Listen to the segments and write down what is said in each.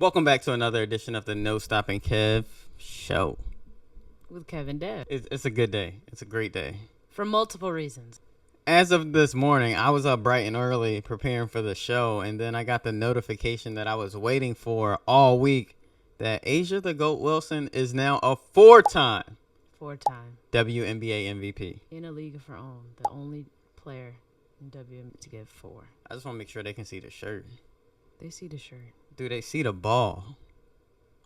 Welcome back to another edition of the No Stopping Kev show. With Kevin Dev. It's a good day. It's a great day. For multiple reasons. As of this morning, I was up bright and early preparing for the show, and then I got the notification that I was waiting for all week that Asia the Goat Wilson is now a four-time WNBA MVP. In a league of her own. The only player in WNBA to get 4. I just want to make sure they can see the shirt. They see the shirt. Do they see the ball?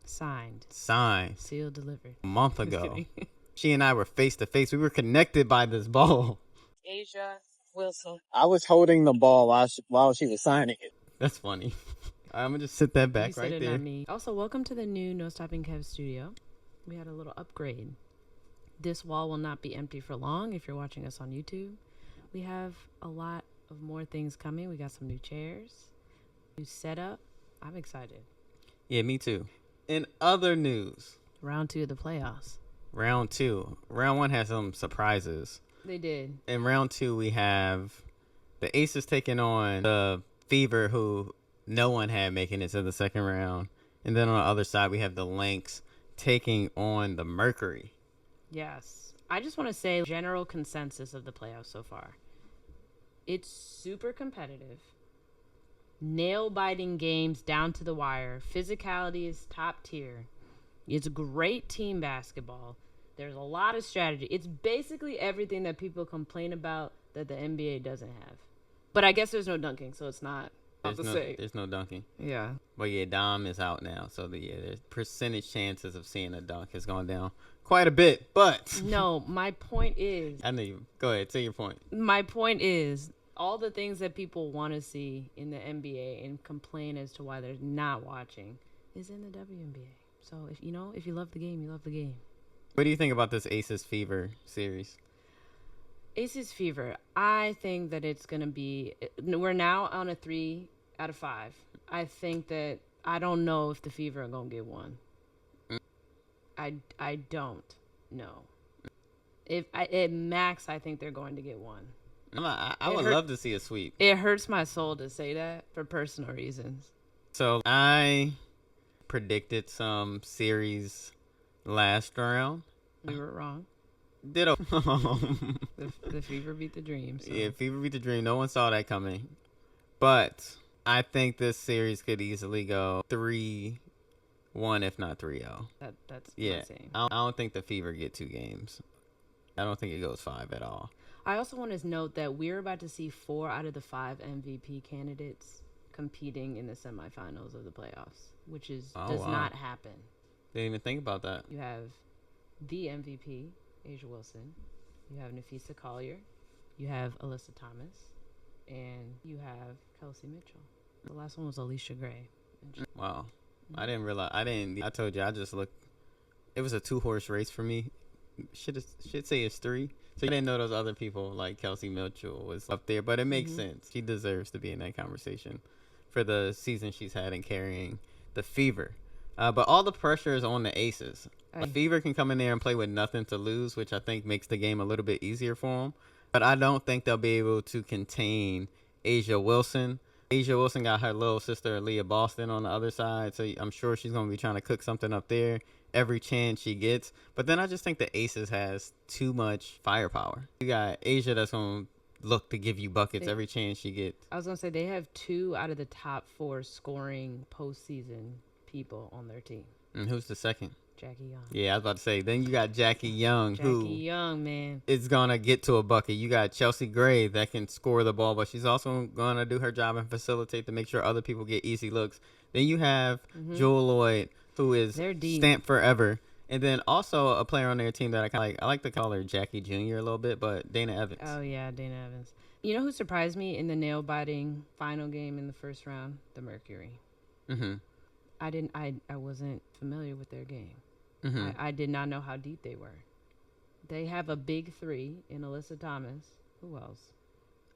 Signed. Sealed. Delivered. A month ago. She and I were face to face. We were connected by this ball. Asia Wilson. I was holding the ball while she was signing it. That's funny. I'm going to just sit that back You right said it, there. not me. Also, welcome to the new No Stopping Kev studio. We had a little upgrade. This wall will not be empty for long if you're watching us on YouTube. We have a lot of more things coming. We got some new chairs, new setup. I'm excited. Yeah, me too. In other news, Round 2 of the playoffs. round 2. Round 1 has some surprises. They did. In round 2, we have the Aces taking on the Fever, who no one had making it to the second round. And then on the other side, we have the Lynx taking on the Mercury. Yes. I just want to say general consensus of the playoffs so far. It's super competitive. Nail-biting games down to the wire. Physicality is top tier. It's great team basketball. There's a lot of strategy. It's basically everything that people complain about that the NBA doesn't have. But I guess there's no dunking, so it's not. There's no dunking. Yeah. But yeah, Dom is out now. So there's percentage chances of seeing a dunk has gone down quite a bit. But No, my point is... I know you. Go ahead. Say your point. My point is... all the things that people want to see in the NBA and complain as to why they're not watching is in the WNBA. So if you love the game, you love the game. What do you think about this Aces Fever series? Aces Fever. I think that it's gonna be. We're now on a 3 out of 5. I think that I don't know if the Fever are gonna get one. I don't know. If at max, I think they're going to get one. I would love to see a sweep. It hurts my soul to say that for personal reasons. So I predicted some series last round. We were wrong. Ditto. The Fever beat the Dream. So. Yeah, Fever beat the Dream. No one saw that coming. But I think this series could easily go 3-1, if not 3-0. That's yeah. insane. I don't think the Fever get 2 games. I don't think it goes 5 at all. I also want to note that we're about to see 4 out of the 5 MVP candidates competing in the semifinals of the playoffs, which does not happen. Didn't even think about that. You have the MVP, Asia Wilson. You have Nafisa Collier. You have Alyssa Thomas. And you have Kelsey Mitchell. The last one was Alicia Gray. Wow. Mm-hmm. I didn't realize. I told you, I just looked. It was a 2-horse race for me. Should say it's 3. So I didn't know those other people like Kelsey Mitchell was up there, but it makes sense. She deserves to be in that conversation for the season she's had in carrying the Fever. But all the pressure is on the Aces. The Fever can come in there and play with nothing to lose, which I think makes the game a little bit easier for them. But I don't think they'll be able to contain Asia Wilson. Asia Wilson got her little sister, Leah Boston, on the other side. So I'm sure she's going to be trying to cook something up there every chance she gets. But then I just think the Aces has too much firepower. You got Asia that's going to look to give you buckets every chance she gets. I was going to say they have 2 out of the top 4 scoring postseason people on their team. And who's the second? Jackie Young. Yeah, I was about to say. Then you got Jackie Young, man, is going to get to a bucket. You got Chelsea Gray that can score the ball, but she's also going to do her job and facilitate to make sure other people get easy looks. Then you have Jewel Lloyd, who is stamped forever. And then also a player on their team that I kind of like. I like to call her Jackie Jr. a little bit, but Dana Evans. Oh, yeah, Dana Evans. You know who surprised me in the nail-biting final game in the first round? The Mercury. Mm-hmm. I wasn't familiar with their game. Mm-hmm. I did not know how deep they were. They have a big 3 in Alyssa Thomas. Who else?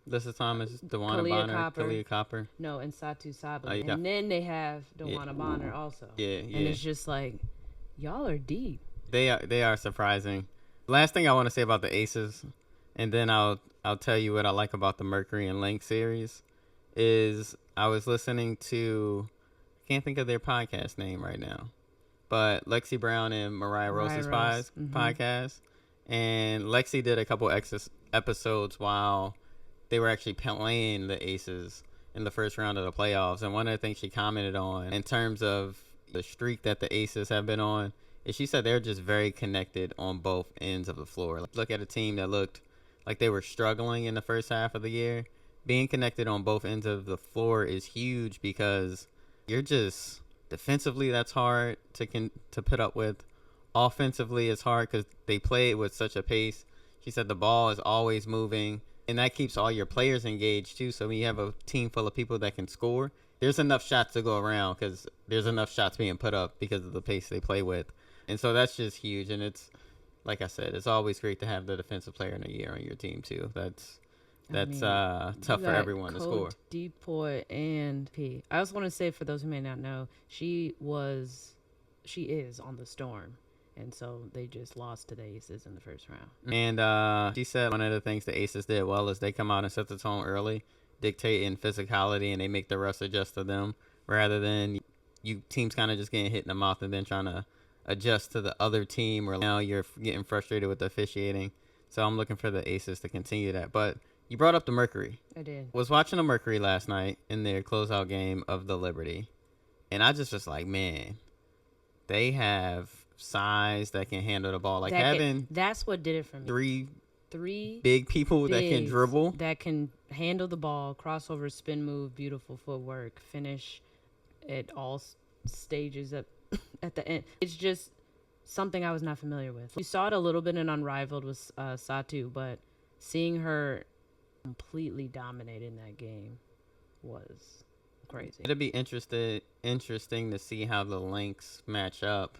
Alyssa Thomas, DeWanna Bonner, Kalia Copper. No, and Satu Sabali. Oh, yeah. And then they have DeWanna Bonner also. Yeah. And it's just like, y'all are deep. They are surprising. Last thing I want to say about the Aces, and then I'll tell you what I like about the Mercury and Lynx series, is I was listening to can't think of their podcast name right now, but Lexi Brown and Mariah Rose's podcast. And Lexi did a couple episodes while they were actually playing the Aces in the first round of the playoffs. And one of the things she commented on in terms of the streak that the Aces have been on is she said they're just very connected on both ends of the floor. Like, look at a team that looked like they were struggling in the first half of the year. Being connected on both ends of the floor is huge because you're just defensively, that's hard to put up with. Offensively, it's hard because they play it with such a pace. She said the ball is always moving, and that keeps all your players engaged too. So when you have a team full of people that can score, there's enough shots to go around because there's enough shots being put up because of the pace they play with. And so that's just huge. And it's, like I said, it's always great to have the defensive player in a year on your team too. That's tough for everyone to score. Depoy and P. I also want to say, for those who may not know, she is on the Storm. And so they just lost to the Aces in the first round. And she said one of the things the Aces did well is they come out and set the tone early, dictating physicality, and they make the refs adjust to them rather than you teams kind of just getting hit in the mouth and then trying to adjust to the other team, or now you're getting frustrated with the officiating. So I'm looking for the Aces to continue that. But you brought up the Mercury. I did. Was watching the Mercury last night in their closeout game of the Liberty. And I just was like, man, they have size that can handle the ball. Like that's what did it for me. Three big people that can dribble, that can handle the ball, crossover, spin move, beautiful footwork, finish at all stages at the end. It's just something I was not familiar with. You saw it a little bit in Unrivaled with Satu, but seeing her completely dominate in that game was crazy. It'll be interesting to see how the Lynx match up.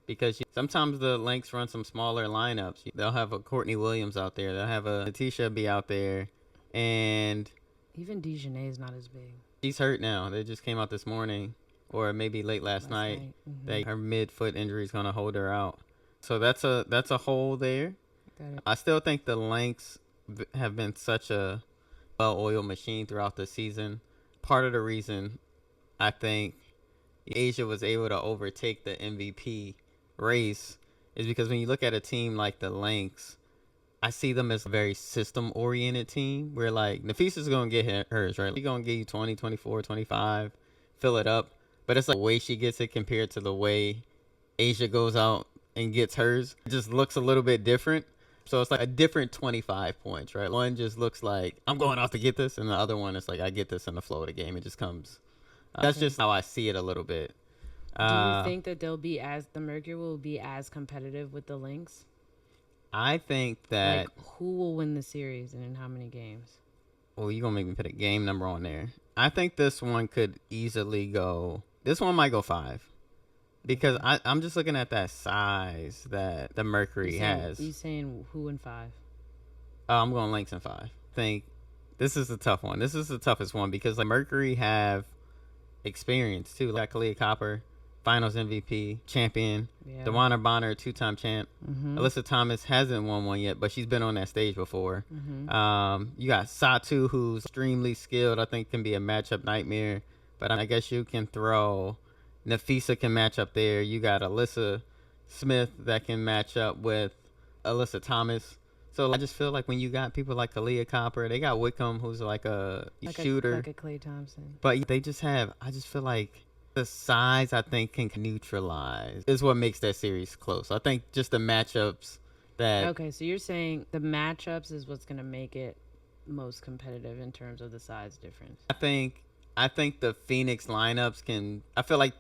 Because sometimes the Lynx run some smaller lineups. They'll have a Courtney Williams out there. They'll have a Natisha be out there. And even Dejanay is not as big. She's hurt now. They just came out this morning, or maybe late last night. That her mid-foot injury is going to hold her out. So that's a hole there. I still think the Lynx have been such a well-oiled machine throughout the season. Part of the reason I think Asia was able to overtake the MVP race is because when you look at a team like the Lynx, I see them as a very system-oriented team where, like, Nafisa's going to get hers, right? She's going to give you 20, 24, 25, fill it up. But it's like the way she gets it compared to the way Asia goes out and gets hers. It just looks a little bit different. So it's like a different 25 points, right? One just looks like, I'm going out to get this. And the other one is like, I get this in the flow of the game. It just comes. That's just how I see it a little bit. Do you think that the Mercury will be as competitive with the Lynx? I think that... Like, who will win the series and in how many games? Well, you're going to make me put a game number on there. I think this one could easily go... This one might go 5. Because I'm just looking at that size that the Mercury has. You saying who in 5? I'm going Lynx in 5. I think this is the tough one. This is the toughest one because like Mercury have experience too. Like Kalia Copper, Finals MVP, champion. Yeah. DeWanna Bonner, 2-time champ. Mm-hmm. Alyssa Thomas hasn't won one yet, but she's been on that stage before. Mm-hmm. You got Satu, who's extremely skilled. I think can be a matchup nightmare. But I guess you can throw... Nafisa can match up there. You got Alyssa Smith that can match up with Alyssa Thomas. So I just feel like when you got people like Kalia Copper, they got Wickham, who's like a shooter. Like a Klay Thompson. But they just have... I just feel like... The size, I think, can neutralize is what makes that series close. I think just the matchups that... Okay, so you're saying the matchups is what's going to make it most competitive in terms of the size difference. I think the Phoenix lineups can... I feel like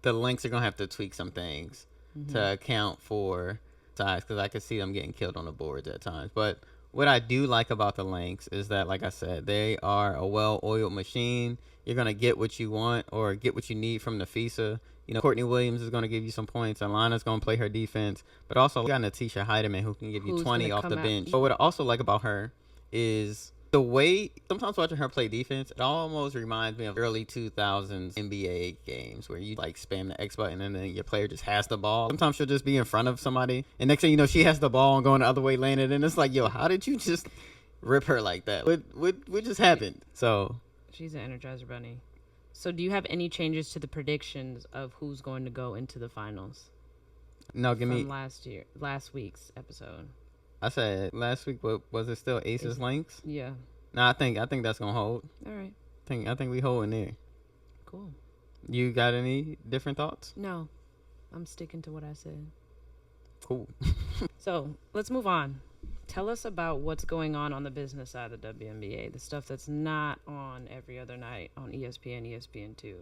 the Lynx are going to have to tweak some things to account for size because I could see them getting killed on the boards at times. But what I do like about the Lynx is that, like I said, they are a well-oiled machine. You're going to get what you want or get what you need from Nafisa. You know, Courtney Williams is going to give you some points. Alana's going to play her defense. But also, you got Natisha Heidemann who can give you 20 off the bench. But what I also like about her is the way, sometimes watching her play defense, it almost reminds me of early 2000s NBA games where you, like, spam the X button and then your player just has the ball. Sometimes she'll just be in front of somebody. And next thing you know, she has the ball and going the other way, landing. And it's like, yo, how did you just rip her like that? What just happened? So... She's an Energizer Bunny. So do you have any changes to the predictions of who's going to go into the finals No, give me. from last week's episode? I said last week. What was it? Still Aces Lynx? Yeah. No, I think that's gonna hold. All right. I think we hold in there. Cool. You got any different thoughts? No, I'm sticking to what I said. Cool. So let's move on. Tell us about what's going on the business side of the WNBA, the stuff that's not on every other night on ESPN, ESPN2.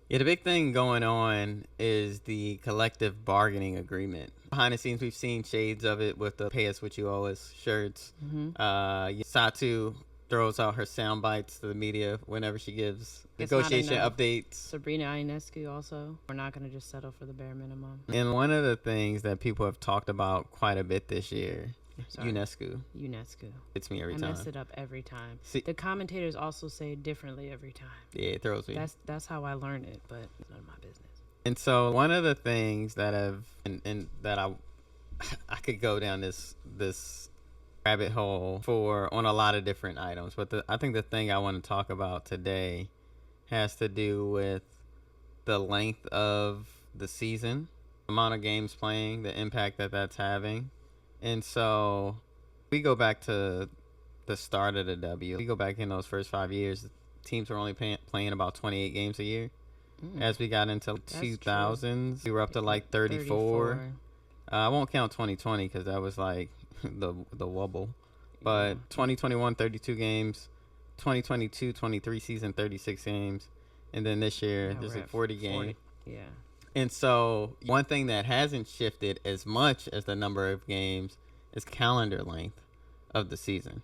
Yeah, the big thing going on is the collective bargaining agreement. Behind the scenes, we've seen shades of it with the "Pay Us What You Owe Us" shirts. Satu throws out her sound bites to the media whenever she gives negotiation updates. Sabrina Ionescu also. We're not going to just settle for the bare minimum. And one of the things that people have talked about quite a bit this year, UNESCO. It's me every time. I mess it up every time. See, the commentators also say it differently every time. Yeah, it throws me. That's how I learn it, but it's none of my business. And so one of the things that and that I could go down this rabbit hole on a lot of different items, but I think the thing I want to talk about today has to do with the length of the season, amount of games playing, the impact that that's having. And so we go back to the start of the W. We go back in those first 5 years, teams were only playing about 28 games a year. As we got into 2000s, we were up to like 34. I won't count 2020 because that was like the wobble. But 2021, 32 games. 2022, 23 season, 36 games. And then this year, there's like 40 games. Yeah. And so one thing that hasn't shifted as much as the number of games is calendar length of the season.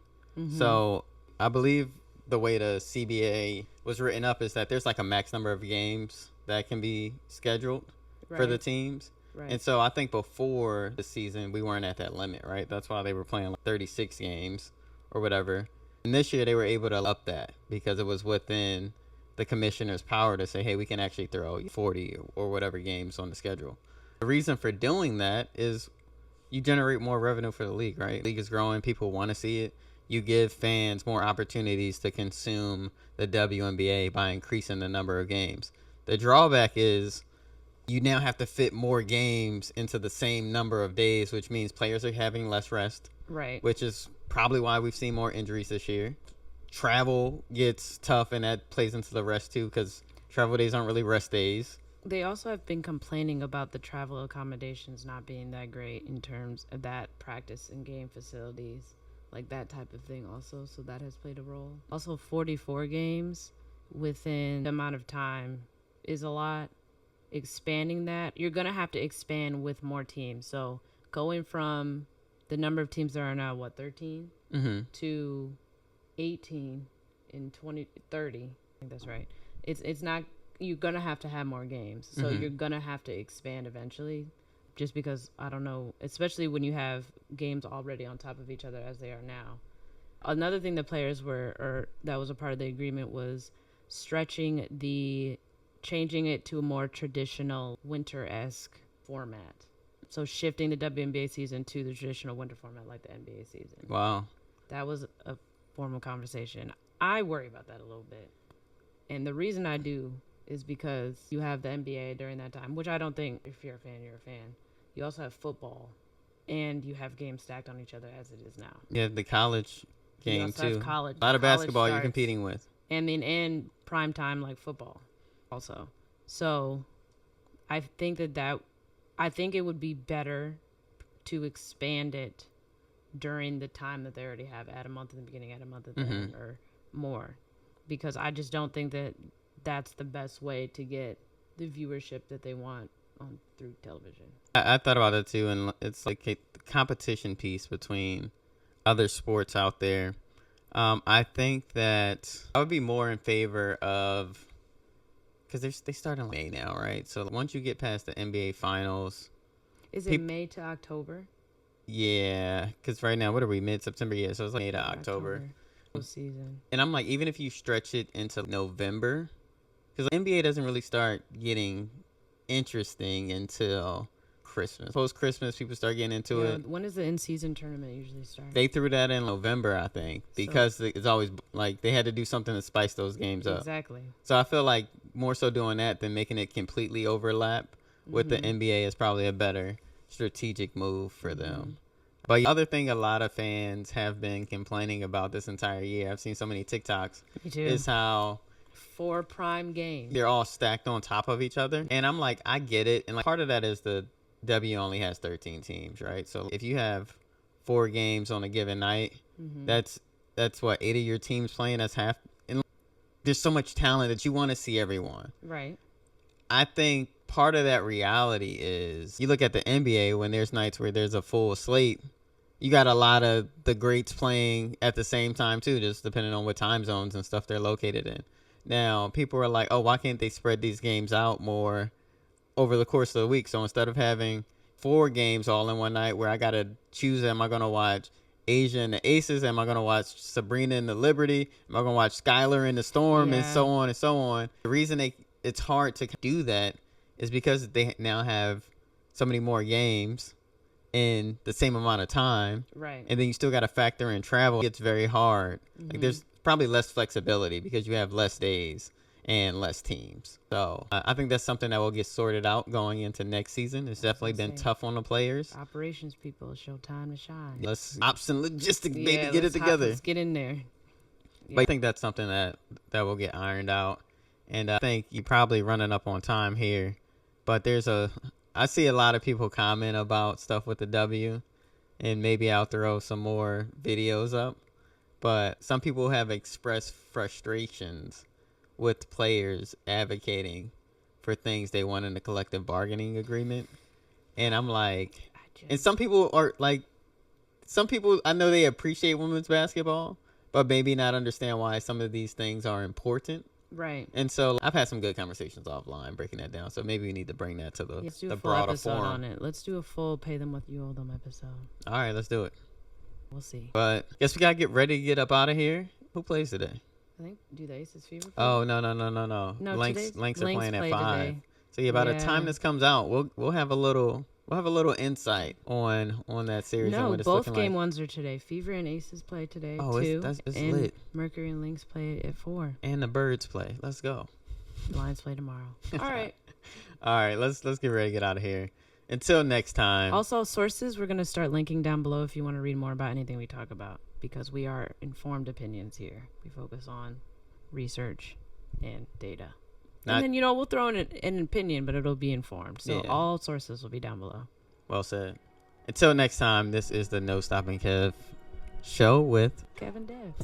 So I believe the way the CBA was written up is that there's like a max number of games that can be scheduled for the teams. Right. And so I think before the season, we weren't at that limit, right? That's why they were playing like 36 games or whatever. And this year they were able to up that because it was within the commissioner's power to say, hey, we can actually throw 40 or whatever games on the schedule. The reason for doing that is you generate more revenue for the league, right? The league is growing. People want to see it. You give fans more opportunities to consume the WNBA by increasing the number of games. The drawback is you now have to fit more games into the same number of days, which means players are having less rest. Right. Which is probably why we've seen more injuries this year. Travel gets tough, and that plays into the rest too, because travel days aren't really rest days. They also have been complaining about the travel accommodations not being that great in terms of that practice and game facilities, like that type of thing also. So that has played a role. Also, 44 games within the amount of time is a lot. Expanding that, you're going to have to expand with more teams. So going from the number of teams that are now, 13 to 18 in 2030. I think that's right. It's not, you're going to have more games. So you're going to have to expand eventually, just because, I don't know, especially when you have games already on top of each other as they are now. Another thing the players that was a part of the agreement was changing it to a more traditional winter-esque format. So shifting the WNBA season to the traditional winter format like the NBA season. Wow. That was a formal conversation. I worry about that a little bit. And the reason I do is because you have the NBA during that time, which I don't think, if you're a fan, you're a fan. You also have football, and you have games stacked on each other as it is now. Yeah, the college game too. Have college, a lot of basketball starts, you're competing with. And prime time like football also. So I think I think it would be better to expand it during the time that they already have, add a month in the beginning, add a month at the end, or more, because I just don't think that that's the best way to get the viewership that they want through television. I thought about it too, and it's like a competition piece between other sports out there. I think that I would be more in favor of, because they start in May now, right? So once you get past the NBA Finals, is it May to October? Yeah, because right now, what are we, mid-September? Yeah, so it's like May to October. Season. And I'm like, even if you stretch it into November, because the NBA doesn't really start getting interesting until Christmas. Post Christmas, people start getting into it. When does the in-season tournament usually start? They threw that in November, I think, because it's always like they had to do something to spice those games up. Exactly. So I feel like more so doing that than making it completely overlap with the NBA is probably a better strategic move for them. But the other thing a lot of fans have been complaining about this entire year, I've seen so many TikToks, Me too. is how 4 prime games. they're all stacked on top of each other. And I'm like, I get it. And like part of that is the W only has 13 teams, right? So if you have 4 games on a given night, that's what, 8 of your teams playing. That's half. And there's so much talent that you want to see everyone. Right. I think part of that reality is you look at the NBA when there's nights where there's a full slate. You got a lot of the greats playing at the same time too, just depending on what time zones and stuff they're located in. Now, people are like, oh, why can't they spread these games out more over the course of the week? So instead of having 4 games all in one night where I got to choose, am I going to watch Asia and the Aces? Am I going to watch Sabrina and the Liberty? Am I going to watch Skylar and the Storm? And so on and so on. The reason it's hard to do that is because they now have so many more games in the same amount of time. Right. And then you still got to factor in travel. It's very hard. Like there's probably less flexibility because you have less days and less teams. So I think that's something that will get sorted out going into next season. It's definitely been tough on the players. Operations people, show time to shine. Let's ops and logistics, baby, get it together. Let's get in there. But I think that's something that will get ironed out. And I think you're probably running up on time here. But I see a lot of people comment about stuff with the W. And maybe I'll throw some more videos up. But some people have expressed frustrations with players advocating for things they want in the collective bargaining agreement. And I'm like, and some people I know they appreciate women's basketball, but maybe not understand why some of these things are important. Right. And so I've had some good conversations offline breaking that down. So maybe we need to bring that to the broader forum. On it. Let's do a full pay them what you owe them episode. All right, let's do it. We'll see. But guess we got to get ready to get up out of here. Who plays today? I think, do the Aces Fever play? Oh, no. No, Lynx are playing at 5. Today. So yeah, by the time this comes out, we'll have a little insight on that series. No, and what it's both looking game like. ones are today. Fever and Aces play today. Oh, 2, it's and lit. Mercury and Lynx play at 4. And the Birds play. Let's go. The Lions play tomorrow. All right. All right, let's get ready to get out of here. Until next time. Also, sources, we're going to start linking down below if you want to read more about anything we talk about, because we are informed opinions here. We focus on research and data. And then, we'll throw in an opinion, but it'll be informed. So all sources will be down below. Well said. Until next time, this is the No Stopping Kev show with Kevin Dev.